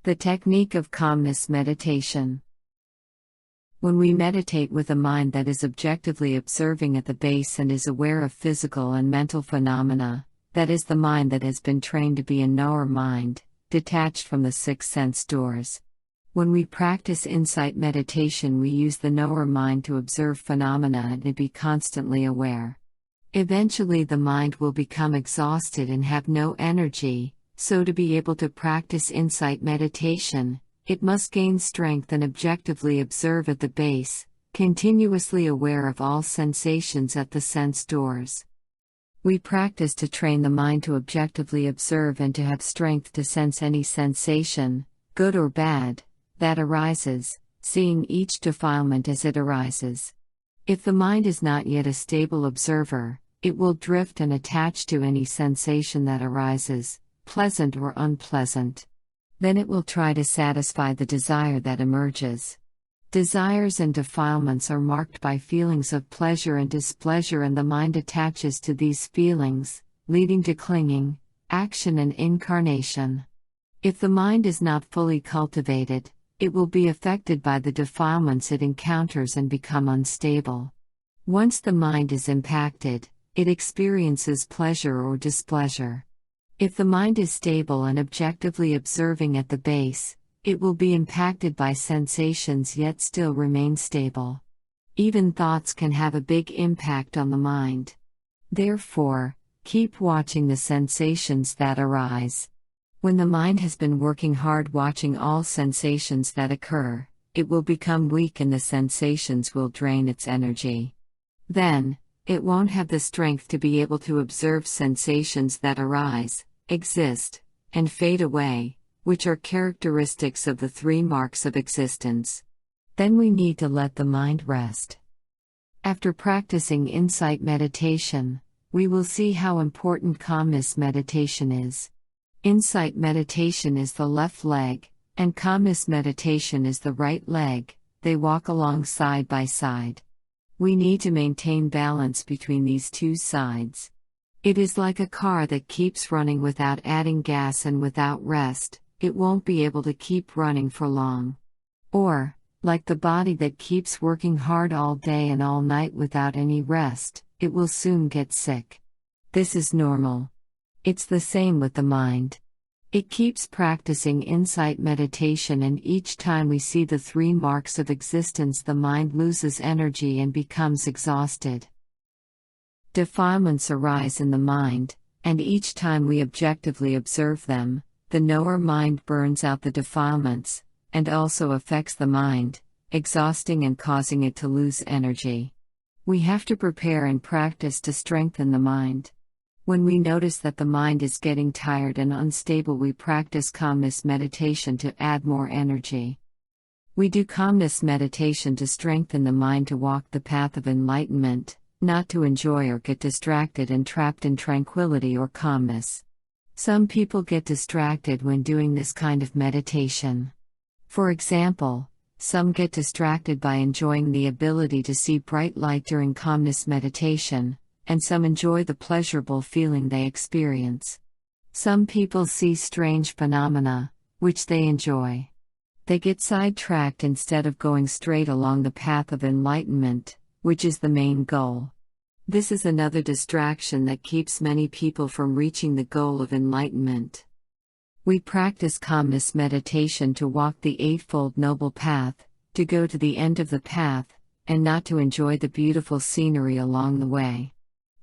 The technique of calmness meditation. When we meditate with a mind that is objectively observing at the base and is aware of physical and mental phenomena, that is the mind that has been trained to be a knower mind, detached from the six sense doors. When we practice insight meditation, we use the knower mind to observe phenomena and to be constantly aware. Eventually the mind will become exhausted and have no energy, so to be able to practice insight meditation, it must gain strength and objectively observe at the base, continuously aware of all sensations at the sense doors. We practice to train the mind to objectively observe and to have strength to sense any sensation, good or bad, that arises, seeing each defilement as it arises. If the mind is not yet a stable observer, it will drift and attach to any sensation that arises, pleasant or unpleasant. Then it will try to satisfy the desire that emerges. Desires and defilements are marked by feelings of pleasure and displeasure, and the mind attaches to these feelings, leading to clinging, action and incarnation. If the mind is not fully cultivated, it will be affected by the defilements it encounters and become unstable. Once the mind is impacted, it experiences pleasure or displeasure. If the mind is stable and objectively observing at the base, it will be impacted by sensations yet still remain stable. Even thoughts can have a big impact on the mind. Therefore, keep watching the sensations that arise. When the mind has been working hard watching all sensations that occur, it will become weak and the sensations will drain its energy. Then, it won't have the strength to be able to observe sensations that arise, exist, and fade away, which are characteristics of the three marks of existence. Then we need to let the mind rest. After practicing insight meditation, we will see how important calmness meditation is. Insight meditation is the left leg, and calmness meditation is the right leg. They walk along side by side. We need to maintain balance between these two sides. It is like a car that keeps running without adding gas and without rest, it won't be able to keep running for long. Or, like the body that keeps working hard all day and all night without any rest, it will soon get sick. This is normal. It's the same with the mind. It keeps practicing insight meditation, and each time we see the three marks of existence, the mind loses energy and becomes exhausted. Defilements arise in the mind, and each time we objectively observe them, the knower mind burns out the defilements, and also affects the mind, exhausting and causing it to lose energy. We have to prepare and practice to strengthen the mind. When we notice that the mind is getting tired and unstable, we practice calmness meditation to add more energy. We do calmness meditation to strengthen the mind to walk the path of enlightenment, not to enjoy or get distracted and trapped in tranquility or calmness. Some people get distracted when doing this kind of meditation. For example, some get distracted by enjoying the ability to see bright light during calmness meditation, and some enjoy the pleasurable feeling they experience. Some people see strange phenomena, which they enjoy. They get sidetracked instead of going straight along the path of enlightenment, which is the main goal. This is another distraction that keeps many people from reaching the goal of enlightenment. We practice calmness meditation to walk the Eightfold Noble Path, to go to the end of the path, and not to enjoy the beautiful scenery along the way.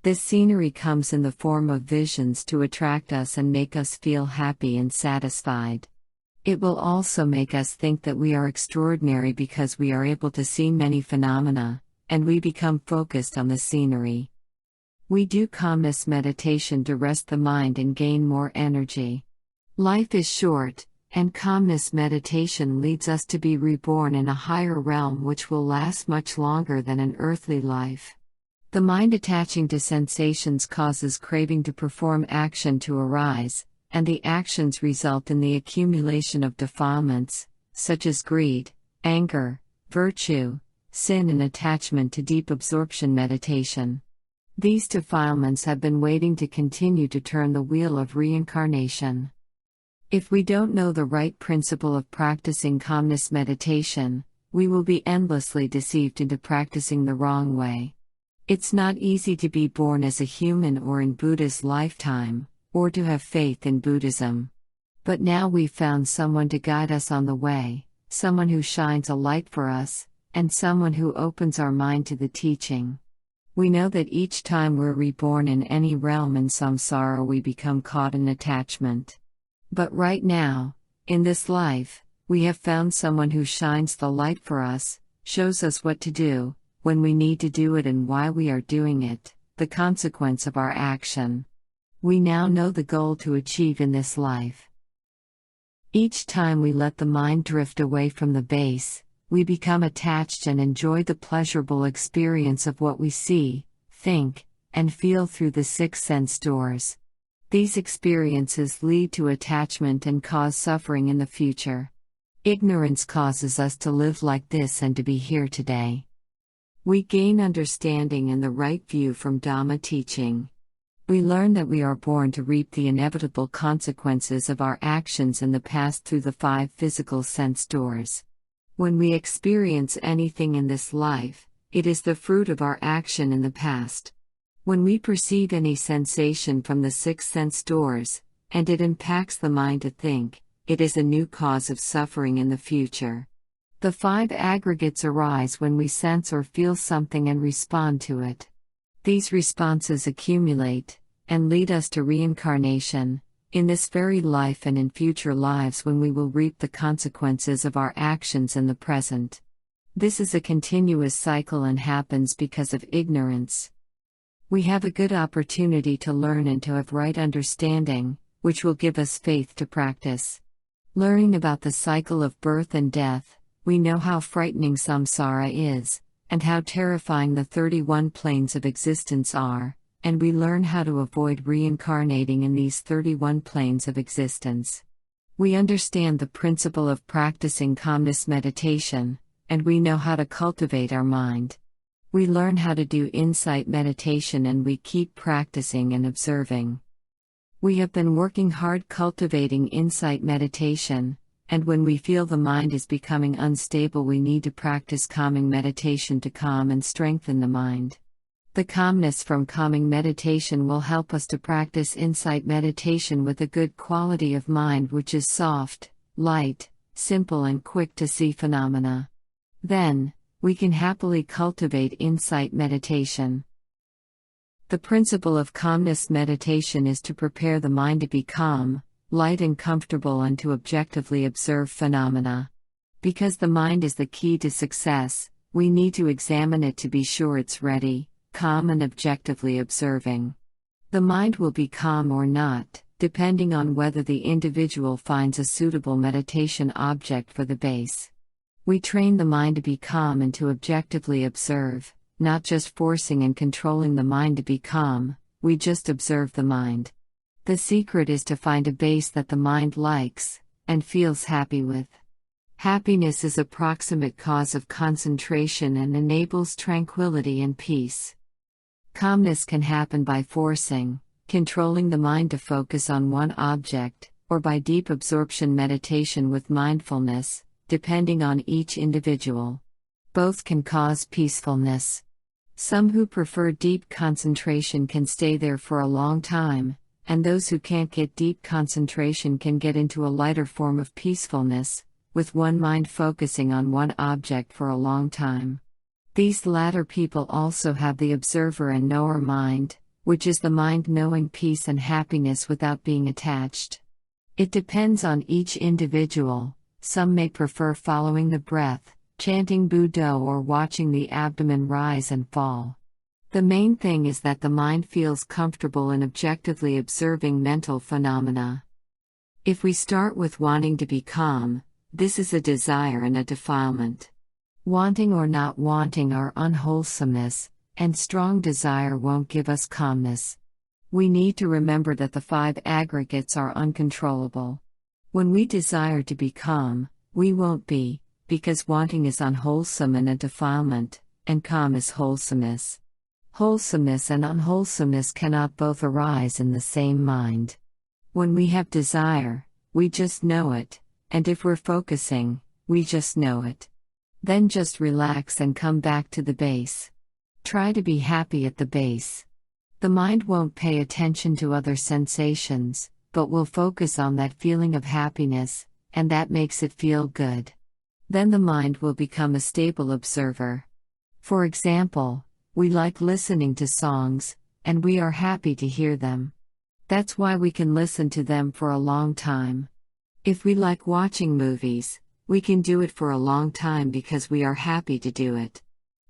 This scenery comes in the form of visions to attract us and make us feel happy and satisfied. It will also make us think that we are extraordinary because we are able to see many phenomena, and we become focused on the scenery. We do calmness meditation to rest the mind and gain more energy. Life is short, and calmness meditation leads us to be reborn in a higher realm which will last much longer than an earthly life. The mind attaching to sensations causes craving to perform action to arise, and the actions result in the accumulation of defilements, such as greed, anger, virtue, sin and attachment to deep absorption meditation. These defilements have been waiting to continue to turn the wheel of reincarnation. If we don't know the right principle of practicing calmness meditation, we will be endlessly deceived into practicing the wrong way. It's not easy to be born as a human or in Buddha's lifetime, or to have faith in Buddhism. But now we've found someone to guide us on the way, someone who shines a light for us, and someone who opens our mind to the teaching. We know that each time we're reborn in any realm in samsara, we become caught in attachment. But right now, in this life, we have found someone who shines the light for us, shows us what to do, when we need to do it and why we are doing it, the consequence of our action. We now know the goal to achieve in this life. Each time we let the mind drift away from the base, we become attached and enjoy the pleasurable experience of what we see, think, and feel through the 6 sense doors. These experiences lead to attachment and cause suffering in the future. Ignorance causes us to live like this and to be here today. We gain understanding and the right view from Dhamma teaching. We learn that we are born to reap the inevitable consequences of our actions in the past through the 5 physical sense doors. When we experience anything in this life, it is the fruit of our action in the past. When we perceive any sensation from the 6 sense doors, and it impacts the mind to think, it is a new cause of suffering in the future. The 5 aggregates arise when we sense or feel something and respond to it. These responses accumulate, and lead us to reincarnation, in this very life and in future lives when we will reap the consequences of our actions in the present. This is a continuous cycle and happens because of ignorance. We have a good opportunity to learn and to have right understanding, which will give us faith to practice. Learning about the cycle of birth and death, we know how frightening samsara is, and how terrifying the 31 planes of existence are, and we learn how to avoid reincarnating in these 31 planes of existence. We understand the principle of practicing calmness meditation, and we know how to cultivate our mind. We learn how to do insight meditation and we keep practicing and observing. We have been working hard cultivating insight meditation, and when we feel the mind is becoming unstable, we need to practice calming meditation to calm and strengthen the mind. The calmness from calming meditation will help us to practice insight meditation with a good quality of mind which is soft, light, simple and quick to see phenomena. Then, we can happily cultivate insight meditation. The principle of calmness meditation is to prepare the mind to be calm, light and comfortable and to objectively observe phenomena. Because the mind is the key to success, we need to examine it to be sure it's ready, calm and objectively observing. The mind will be calm or not, depending on whether the individual finds a suitable meditation object for the base. We train the mind to be calm and to objectively observe, not just forcing and controlling the mind to be calm, we just observe the mind. The secret is to find a base that the mind likes, and feels happy with. Happiness is a proximate cause of concentration and enables tranquility and peace. Calmness can happen by forcing, controlling the mind to focus on one object, or by deep absorption meditation with mindfulness, depending on each individual. Both can cause peacefulness. Some who prefer deep concentration can stay there for a long time, and those who can't get deep concentration can get into a lighter form of peacefulness, with one mind focusing on one object for a long time. These latter people also have the observer and knower mind, which is the mind knowing peace and happiness without being attached. It depends on each individual. Some may prefer following the breath, chanting Buddha or watching the abdomen rise and fall. The main thing is that the mind feels comfortable in objectively observing mental phenomena. If we start with wanting to be calm, this is a desire and a defilement. Wanting or not wanting are unwholesomeness, and strong desire won't give us calmness. We need to remember that the 5 aggregates are uncontrollable. When we desire to be calm, we won't be, because wanting is unwholesome and a defilement, and calm is wholesomeness. Wholesomeness and unwholesomeness cannot both arise in the same mind. When we have desire, we just know it, and if we're focusing, we just know it. Then just relax and come back to the base. Try to be happy at the base. The mind won't pay attention to other sensations, but will focus on that feeling of happiness, and that makes it feel good. Then the mind will become a stable observer. For example, we like listening to songs, and we are happy to hear them. That's why we can listen to them for a long time. If we like watching movies, we can do it for a long time because we are happy to do it.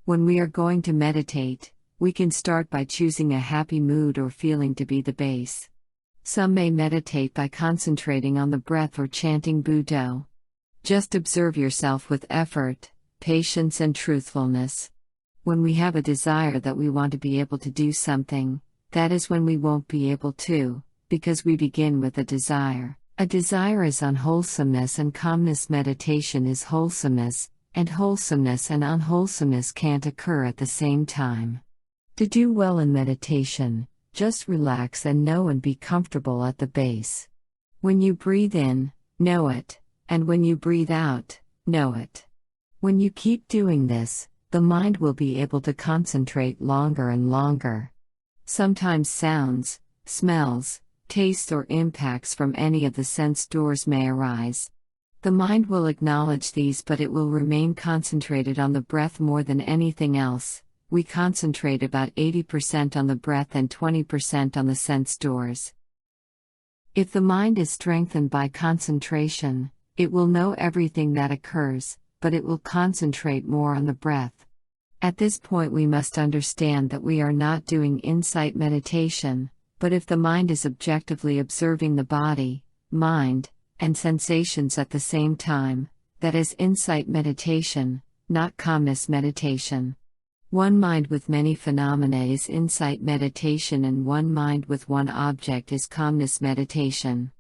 When we are going to meditate, we can start by choosing a happy mood or feeling to be the base. Some may meditate by concentrating on the breath or chanting Buddha. Just observe yourself with effort, patience and truthfulness. When we have a desire that we want to be able to do something, that is when we won't be able to, because we begin with a desire. A desire is unwholesomeness and calmness meditation is wholesomeness, and wholesomeness and unwholesomeness can't occur at the same time. To do well in meditation, just relax and know and be comfortable at the base. When you breathe in, know it, and when you breathe out, know it. When you keep doing this, the mind will be able to concentrate longer and longer. Sometimes sounds, smells, tastes or impacts from any of the sense doors may arise. The mind will acknowledge these, but it will remain concentrated on the breath more than anything else. We concentrate about 80% on the breath and 20% on the sense doors. If the mind is strengthened by concentration, it will know everything that occurs, but it will concentrate more on the breath. At this point we must understand that we are not doing insight meditation, but if the mind is objectively observing the body, mind, and sensations at the same time, that is insight meditation, not calmness meditation. One mind with many phenomena is insight meditation and one mind with one object is calmness meditation.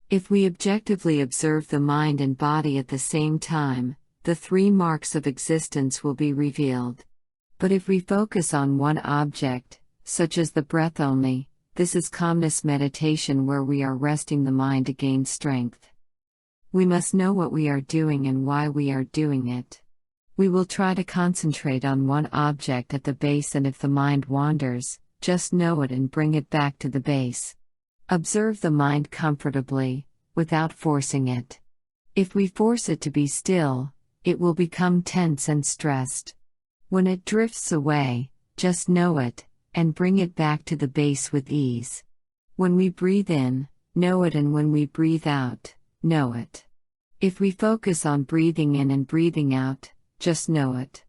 If we objectively observe the mind and body at the same time, the three marks of existence will be revealed. But if we focus on one object, such as the breath only, this is calmness meditation where we are resting the mind to gain strength. We must know what we are doing and why we are doing it. We will try to concentrate on one object at the base, and if the mind wanders, just know it and bring it back to the base. Observe the mind comfortably, without forcing it. If we force it to be still, it will become tense and stressed. When it drifts away, just know it, and bring it back to the base with ease. When we breathe in, know it, and when we breathe out, know it. If we focus on breathing in and breathing out, just know it.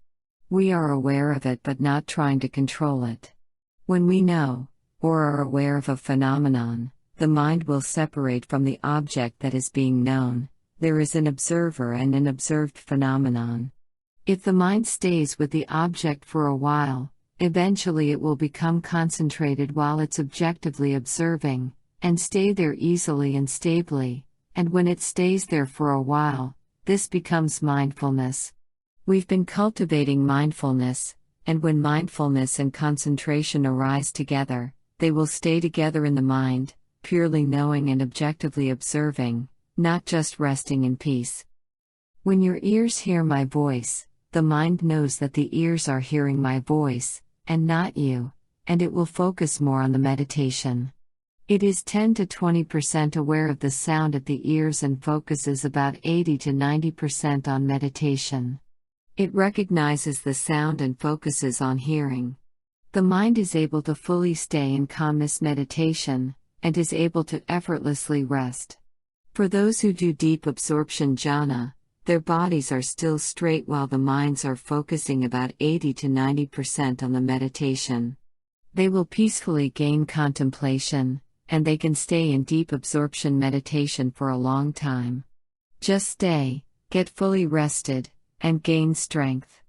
We are aware of it but not trying to control it. When we know, or are aware of a phenomenon, the mind will separate from the object that is being known. There is an observer and an observed phenomenon. If the mind stays with the object for a while, eventually it will become concentrated while it's objectively observing, and stay there easily and stably, and when it stays there for a while, this becomes mindfulness. We've been cultivating mindfulness, and when mindfulness and concentration arise together, they will stay together in the mind, purely knowing and objectively observing, not just resting in peace. When your ears hear my voice, the mind knows that the ears are hearing my voice, and not you, and it will focus more on the meditation. It is 10 to 20% aware of the sound at the ears and focuses about 80 to 90% on meditation. It recognizes the sound and focuses on hearing. The mind is able to fully stay in calmness meditation, and is able to effortlessly rest. For those who do deep absorption jhana, their bodies are still straight while the minds are focusing about 80 to 90% on the meditation. They will peacefully gain contemplation, and they can stay in deep absorption meditation for a long time. Just stay, get fully rested, and gain strength.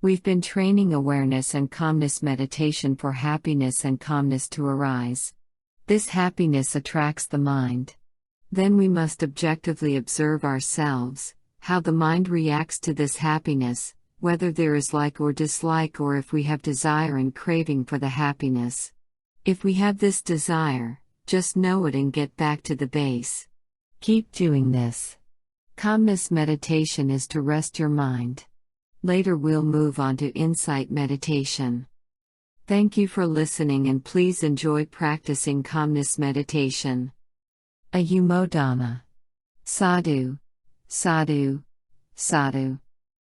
We've been training awareness and calmness meditation for happiness and calmness to arise. This happiness attracts the mind. Then we must objectively observe ourselves, how the mind reacts to this happiness, whether there is like or dislike, or if we have desire and craving for the happiness. If we have this desire, just know it and get back to the base. Keep doing this. Calmness meditation is to rest your mind. Later we'll move on to insight meditation. Thank you for listening and please enjoy practicing calmness meditation. Ayumo Dhamma. Sadhu, sadhu, sadhu.